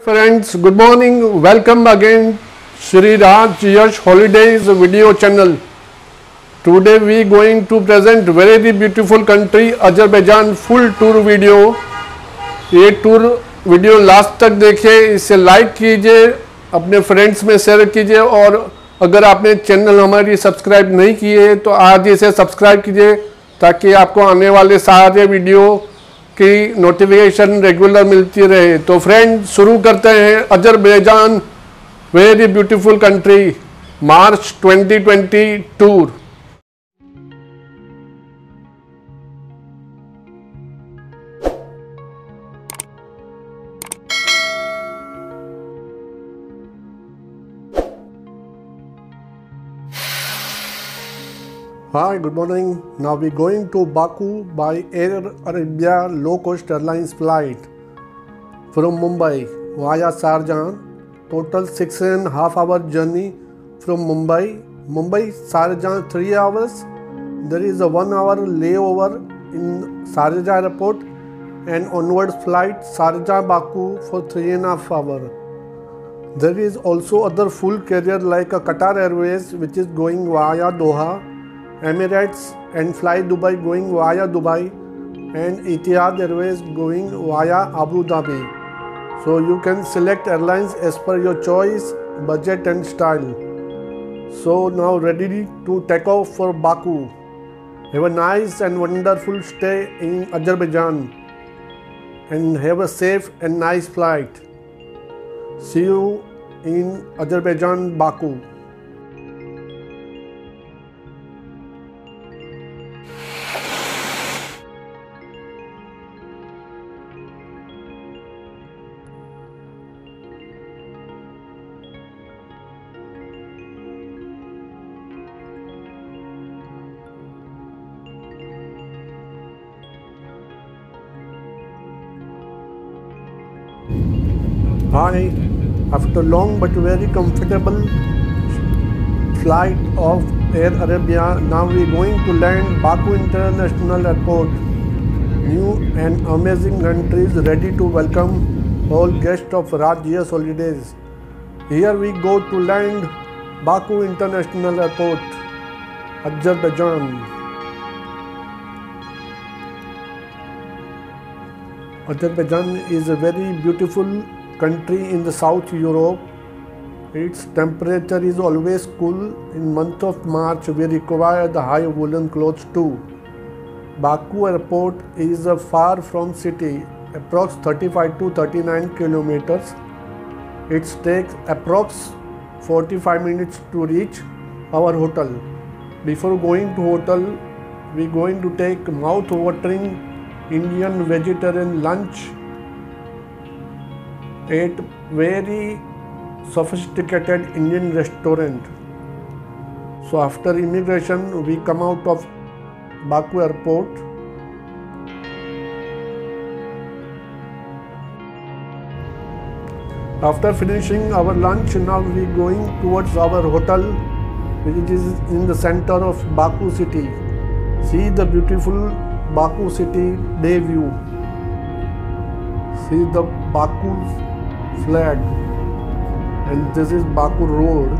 Friends, good morning. Welcome again Shri Raj Yash Holidays video channel. Today we going to present very beautiful country Azerbaijan full tour video. ये tour video last तक देखिए, इसे like कीजिए, अपने friends में share कीजिए और अगर आपने चैनल हमारी सब्सक्राइब नहीं किए तो आज इसे सब्सक्राइब कीजिए ताकि आपको आने वाले सारे वीडियो की नोटिफिकेशन रेगुलर मिलती रहे। तो फ्रेंड शुरू करते हैं Azerbaijan very beautiful country March 2020 tour. Hi, good morning. Now we going to Baku by Air Arabia low-cost airlines flight from Mumbai via Sharjah. Total 6.5 hour journey from Mumbai. Mumbai Sharjah 3 hours. There is a 1 hour layover in Sharjah airport and onward flight Sharjah Baku for 3.5 hours. There is also other full carrier like a Qatar Airways which is going via Doha, Emirates and Fly Dubai going via Dubai, and Etihad Airways going via Abu Dhabi. So you can select airlines as per your choice, budget and style. So now ready to take off for Baku. Have a nice and wonderful stay in Azerbaijan and have a safe and nice flight. See you in Azerbaijan, Baku. Hi, after long but very comfortable flight of Air Arabia, now we are going to land Baku International Airport. New and amazing country is ready to welcome all guests of Raj Yash Holidays. Here we go to land Baku International Airport, Azerbaijan. Azerbaijan is a very beautiful country in the South Europe. Its temperature is always cool. In month of March we require the high woolen clothes too. Baku airport is far from city, approx 35 to 39 kilometers. It takes approx 45 minutes to reach our hotel. Before going to hotel, we going to take mouth-watering Indian vegetarian lunch at very sophisticated Indian restaurant. So after immigration we come out of Baku airport. After finishing our lunch, now we going towards our hotel which is in the center of Baku city. See the beautiful Baku city day view. See the Baku flag, and this is Baku road.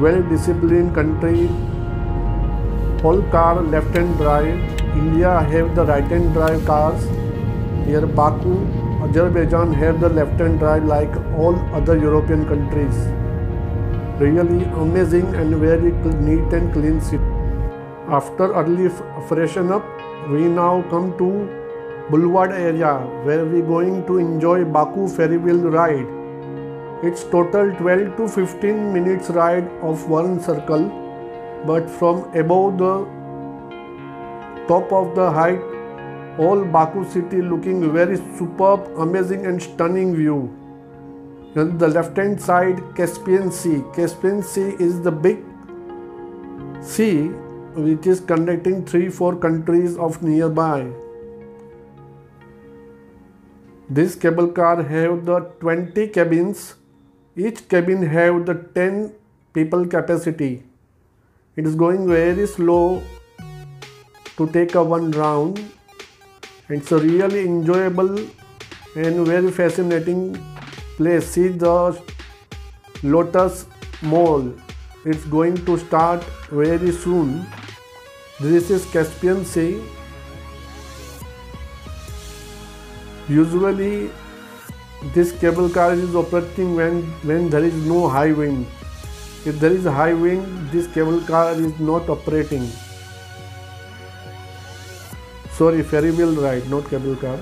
Well disciplined country. All car left hand drive. India have the right hand drive cars. Here Baku, Azerbaijan have the left hand drive like all other European countries. Really amazing and very neat and clean city. After early freshen up, we now come to Boulevard area where we going to enjoy Baku ferry wheel ride. It's total 12 to 15 minutes ride of one circle, but from above the top of the height, all Baku city looking very superb, amazing and stunning view. On the left hand side, Caspian Sea. Caspian Sea is the big sea which is connecting 3-4 countries of nearby. This cable car have the 20 cabins. Each cabin have the 10 people capacity. It is going very slow to take a one round. It's a really enjoyable and very fascinating place. See the Lotus Mall. It's going to start very soon. This is Caspian Sea. Usually this cable car is operating when there is no high wind. If there is high wind, this cable car is not operating. Sorry, ferry wheel ride, not cable car.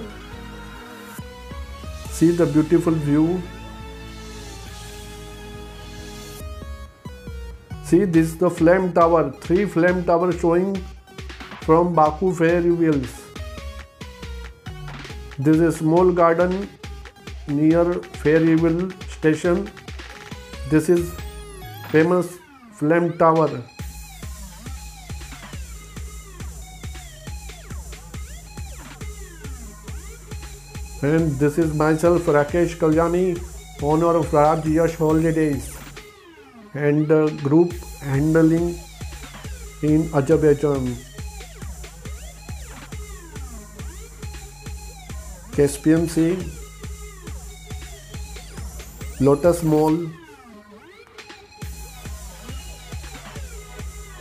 See the beautiful view. See, this is the flame tower. 3 flame towers showing from Baku ferry wheels. This is a small garden near ferry wheel station. This is famous flame tower. And this is myself, Rakesh Kalyani, owner of Raj Yash Holidays and group handling in Azerbaijan. Caspian Sea, Lotus Mall,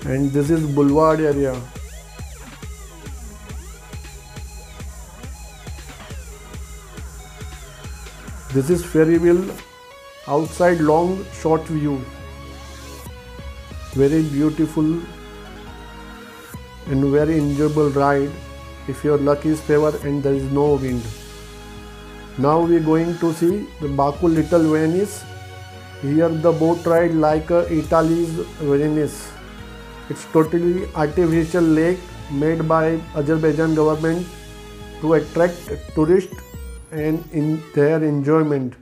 and this is Boulevard area. This is ferry wheel outside, long short view. Very beautiful and very enjoyable ride if your luck is favor and there is no wind. Now we are going to see the Baku Little Venice. Here the boat ride like Italy's Venice. It's totally artificial lake made by Azerbaijan government to attract tourists and in their enjoyment.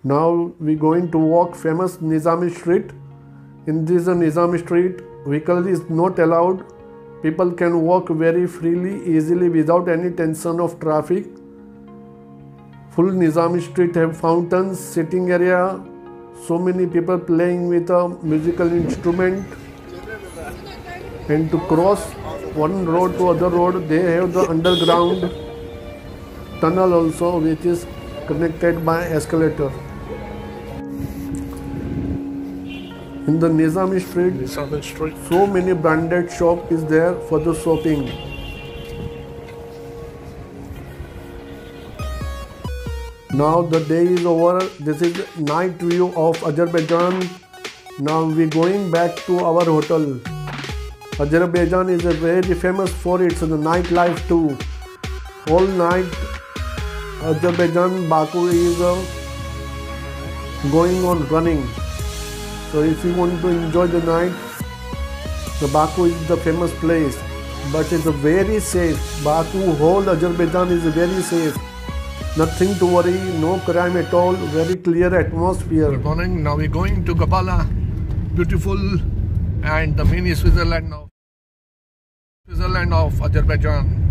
Now we are going to walk famous Nizami Street. In this Nizami Street, vehicle is not allowed. People can walk very freely, easily without any tension of traffic. Full Nizami Street have fountains, sitting area, so many people playing with a musical instrument. And to cross one road to other road, they have the underground tunnel also, which is connected by escalator. In the Nizami Street, so many branded shop is there for the shopping. Now the day is over. This is night view of Azerbaijan. Now we are going back to our hotel. Azerbaijan is very famous for its nightlife too. All night Azerbaijan, Baku is going on running. So if you want to enjoy the night, the Baku is the famous place. But it's very safe. Baku, whole Azerbaijan is very safe. Nothing to worry, no crime at all, very clear atmosphere. Good morning, now we're going to Gabala, beautiful and the mini Switzerland of Azerbaijan.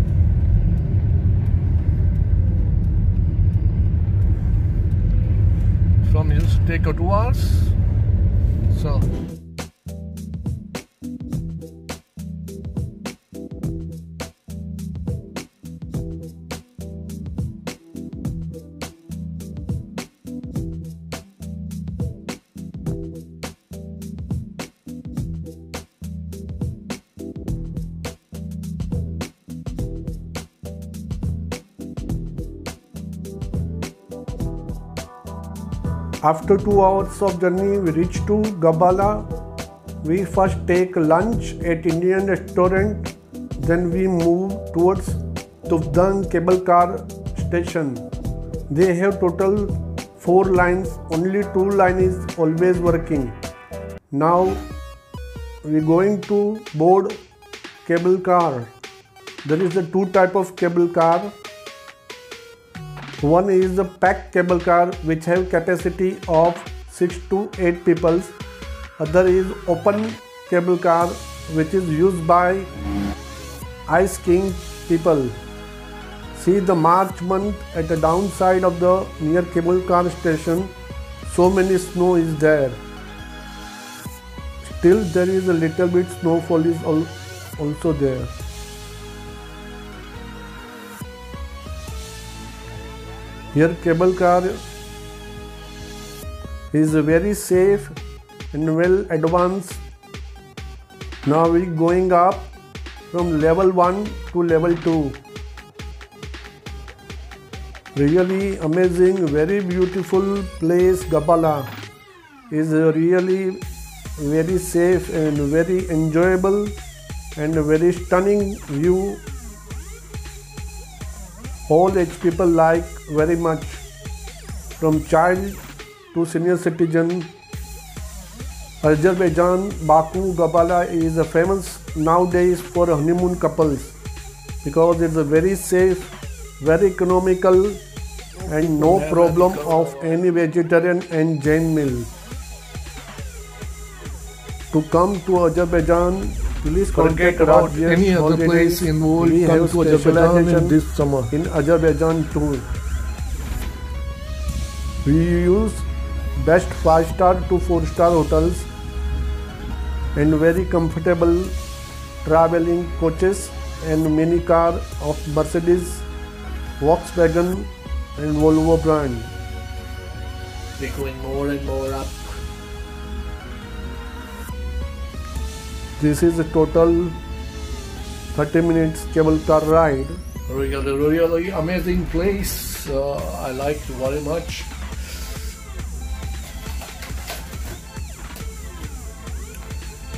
From here take 2 hours. So after 2 hours of journey, we reach to Gabala. We first take lunch at Indian restaurant, then we move towards Tufdan cable car station. They have total 4 lines, only 2 line is always working. Now we are going to board cable car. There is a 2 type of cable car. One is the packed cable car which have capacity of 6 to 8 people. Other is open cable car which is used by ice skiing people. See the March month at the downside of the near cable car station, so many snow is there. Still there is a little bit snowfall is also there. Here cable car is very safe and well advanced. Now we going up from level 1 to level 2. Really amazing, very beautiful place. Gabala is really very safe and very enjoyable and very stunning view. All age people like very much, from child to senior citizen. Azerbaijan, Baku, Gabala is famous nowadays for honeymoon couples because it's a very safe, very economical, and no problem of any vegetarian and Jain meal. To come to Azerbaijan, please contact Rajesh any other place in the world. We have Come to Azerbaijan in this specialization summer. in Azerbaijan tour. We use best 5-star to 4-star hotels and very comfortable traveling coaches and mini car of Mercedes, Volkswagen and Volvo brand. We're going more and more up. This is a total 30 minutes cable car ride. Really amazing place. I like it very much.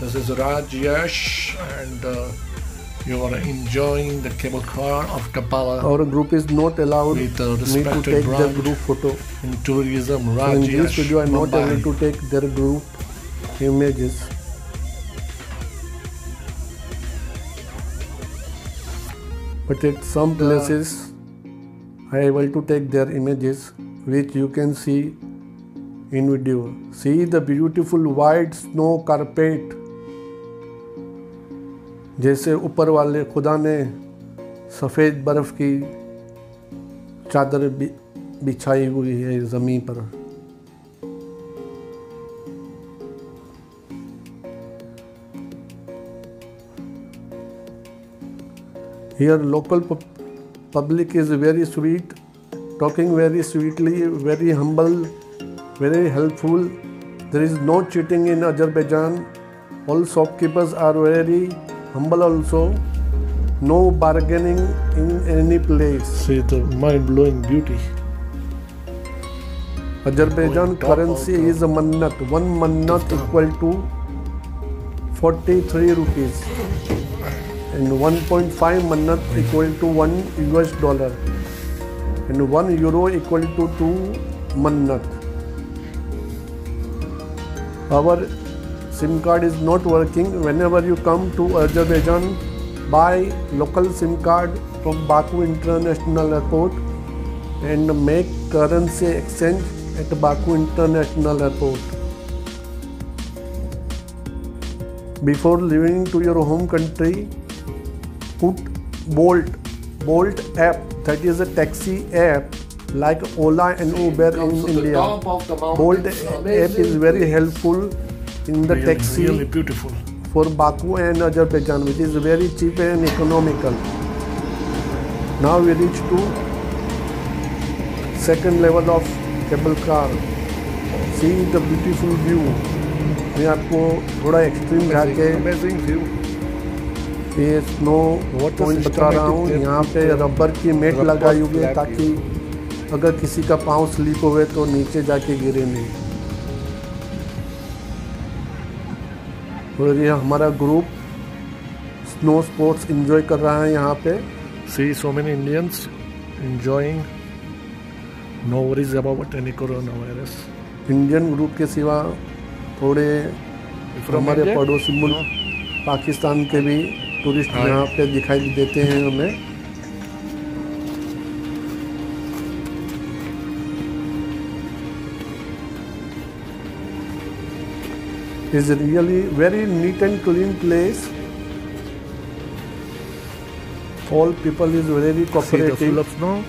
This is Rajesh, and you are enjoying the cable car of Gabala. Our group is not allowed With me to respected take their brand group photo. in tourism. So in Rajesh, this video I am not Mumbai. able to take their group images. But at some places I am able to take their images, which you can see in video. See the beautiful white snow carpet. जैसे ऊपर वाले खुदा ने सफ़ेद बर्फ़ की चादर बिछाई हुई है ज़मीन पर. Here local public is very sweet, talking very sweetly, very humble, very helpful. There is no cheating in Azerbaijan. All shopkeepers are very humble also. No bargaining in any place. See the mind-blowing beauty. Azerbaijan currency is a mannat. 1 mannat equal to 43 rupees. And 1.5 mannat equal to $1. And 1 euro equal to 2 mannat. Our SIM card is not working. Whenever you come to Azerbaijan, buy local SIM card from Baku International Airport and make currency exchange at Baku International Airport. Before leaving to your home country, put Bolt app, that is a taxi app like Ola and Uber in India. Bolt app is very helpful in the taxi really beautiful for Baku and Azerbaijan, which is very cheap and economical. Now we reach to second level of cable car. See the beautiful view. मैं आपको थोड़ा extreme जाके amazing view. ये snow point बता रहा हूँ. यहाँ पे रबर की मेट लगाई हुई है ताकि अगर किसी का पाँव स्लिप हुए तो नीचे जाके गिरे नहीं. और ये हमारा ग्रुप स्नो स्पोर्ट्स एंजॉय कर रहा है यहाँ पे. See so many Indians enjoying. No worries about any coronavirus. Indian group के सिवा थोड़े From हमारे India? पड़ोसी मुल्क पाकिस्तान के भी टूरिस्ट हाँ. यहाँ पे दिखाई देते हैं हमें. Is really very neat and clean place. All people is very See the cooperative. full of snow.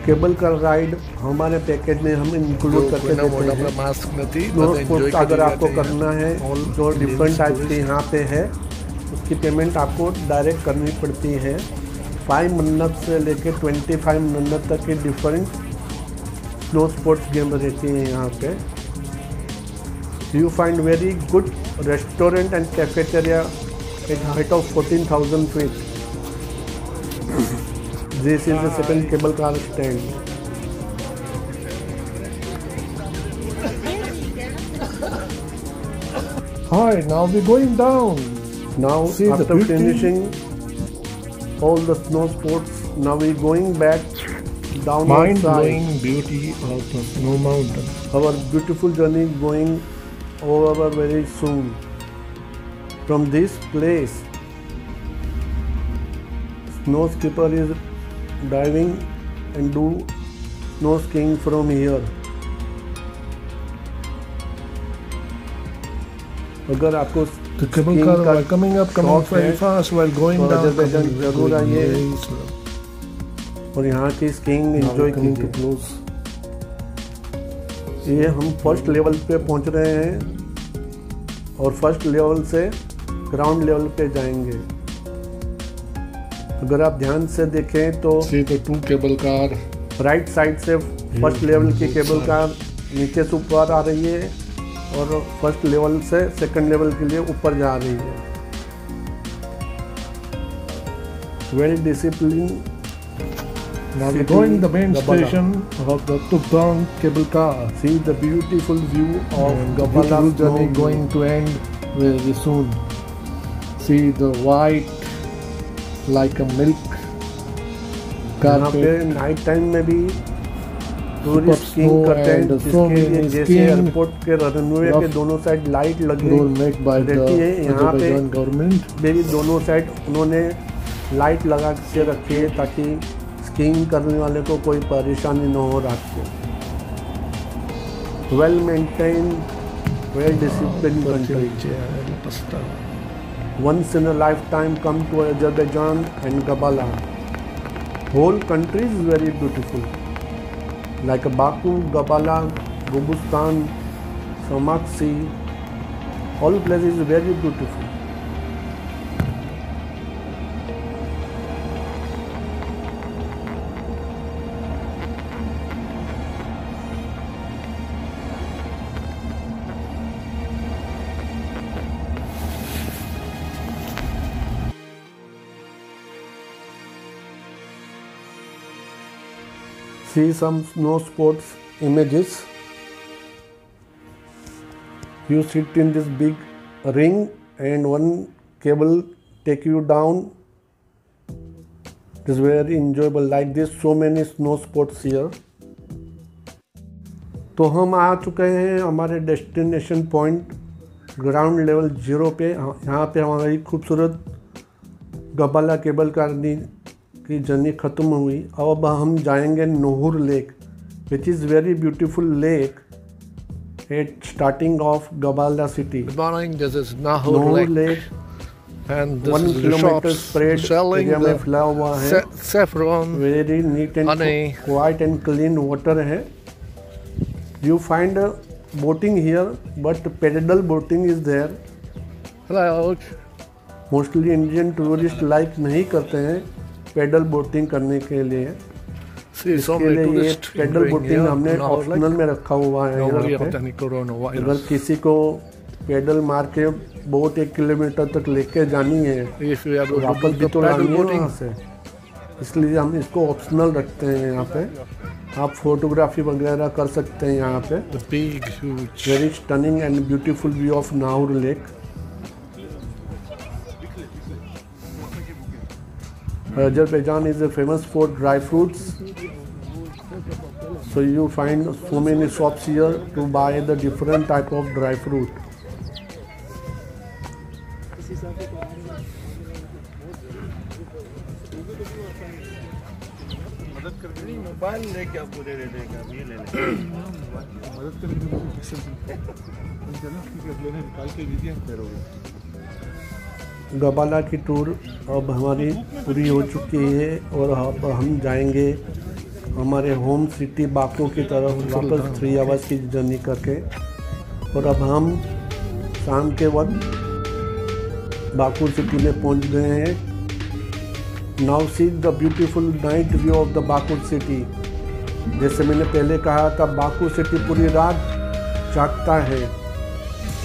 Cable car ride हमारे पैकेज में हम इंक्लूड करके देते हैं। मास्क नहीं स्नो स्पोर्ट्स अगर आपको करना है और जो डिफरेंट टाइप के यहाँ पे है उसकी पेमेंट आपको डायरेक्ट करनी पड़ती है। 5 मिनट से लेके 25 मिनट तक के डिफरेंट स्नो स्पोर्ट्स गेम रहती है यहाँ पे। You find very good restaurant and cafeteria at height of 14,000 feet. This is the second cable car stand. Hi, now we're going down. Now See the after beauty? finishing all the snow sports, now we're going back down Mind-blowing beauty of the snow mountain. Our beautiful journey going over very soon. From this place, snow skipper is diving and do snow skiing from here. अगर आपको The cable car are coming up, coming very fast while going तो down. Azerbaijan जरूर आइए और यहाँ की skiing enjoy कीजिए। ये हम फर्स्ट लेवल पे पहुँच रहे हैं और फर्स्ट लेवल से ग्राउंड लेवल पे जाएंगे। अगर आप ध्यान से देखें तो See the 2 cable car. Right side से फर्स्ट लेवल की केबल कार नीचे से ऊपर आ रही है और फर्स्ट लेवल से सेकंड लेवल के लिए ऊपर जा रही है। Well discipline. Now we're going the main station of the Tukdong cable car. See the beautiful view of Gabala Gabala journey going to end very soon. See the white like a milk यहाँ पे carpet. Night time में भी tourist Super skiing snow करते हैं, and जिसके so लिए many जैसे skiing airport के रनवे के rough दोनों साइड लाइट लगी Rule made by the रहती है। यहाँ पे Azerbaijan government. मेरी दोनों साइड उन्होंने लाइट लगा के रखी है ताकि स्कीइंग करने वाले को कोई परेशानी न हो रात को। Well maintain, well discipline country. Once in a lifetime come to Azerbaijan and Gabala. Whole country is very beautiful. Like Baku, Gabala, Gobustan, Samaksi, all places very beautiful. See some snow sports images. You sit in this big ring and one cable take you down. It is very enjoyable. Like this, so many snow sports here. तो हम आ चुके हैं हमारे destination point ground level 0 पे। यहाँ पे हमारी खूबसूरत गबाला केबल कार की जर्नी ख़त्म हुई। अब हम जाएंगे Nohur lake, which is very beautiful lake at starting of Gabala city. Good morning, this is Nahur Nohur Lake. Lake And this 1 is the kilometre shops spread selling area में the फैला हुआ है। saffron. Very neat and honey. Quite and clean water है। You find boating here but pedal boating is there. Hello. Mostly Indian tourist like नहीं करते हैं pedal boating करने के लिए। See so इसके many लिए ये tourists pedal enjoying boating here. हमने Nahur Lake. ऑप्शनल में रखा हुआ है Nobody यहाँ have पे। any coronavirus. अगर किसी को पेडल मार के बोट 1 किलोमीटर तक लेके जानी है If you have तो to वापस book भी the तो लानी paddle है boating, वहाँ से, इसलिए हम इसको ऑप्शनल रखते हैं यहाँ पे। आप फोटोग्राफी वगैरह कर सकते हैं यहाँ पे। the big, huge. Very stunning and beautiful view of Nahar lake. Azerbaijan is famous for dry fruits, so you find so many shops here to buy the different type of dry fruit. Mobile लेके आपको दे देते हैं, आप ये ले लें। मदद करके तो पिक्सल निकाल के दीजिए फिर हो गया। गबाला की टूर अब हमारी पूरी हो चुकी है और अब हम जाएंगे हमारे होम सिटी बाकू की तरफ वापस 3 आवर्स की जर्नी करके। और अब हम शाम के वक्त बाकू सिटी में पहुंच गए हैं। Now see the beautiful night view of the Baku city. जैसे मैंने पहले कहा था, बाकू सिटी पूरी रात जागता है।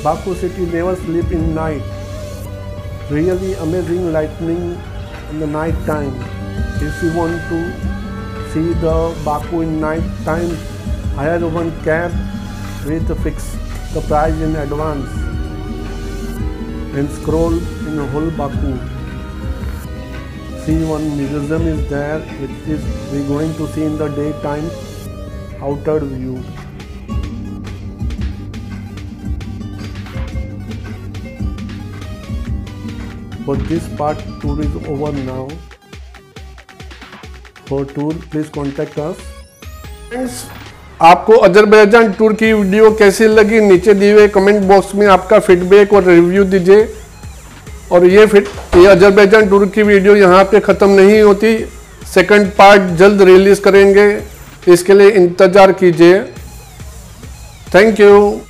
Baku city never sleep in night. Really amazing lightning in the night time. If you want to see the Baku in night time, hire one cab with fix the price in advance and scroll in whole Baku. See, one museum is there which is we going to see in the daytime outer view. But this part tour is over now. For tour please contact us. Friends, आपको Azerbaijan tour की video कैसी लगी नीचे दिए हुए comment box में आपका feedback और रिव्यू दीजिए। और ये अजरबैजान टूर की वीडियो यहाँ पे ख़त्म नहीं होती, सेकंड पार्ट जल्द रिलीज़ करेंगे, इसके लिए इंतज़ार कीजिए। Thank you.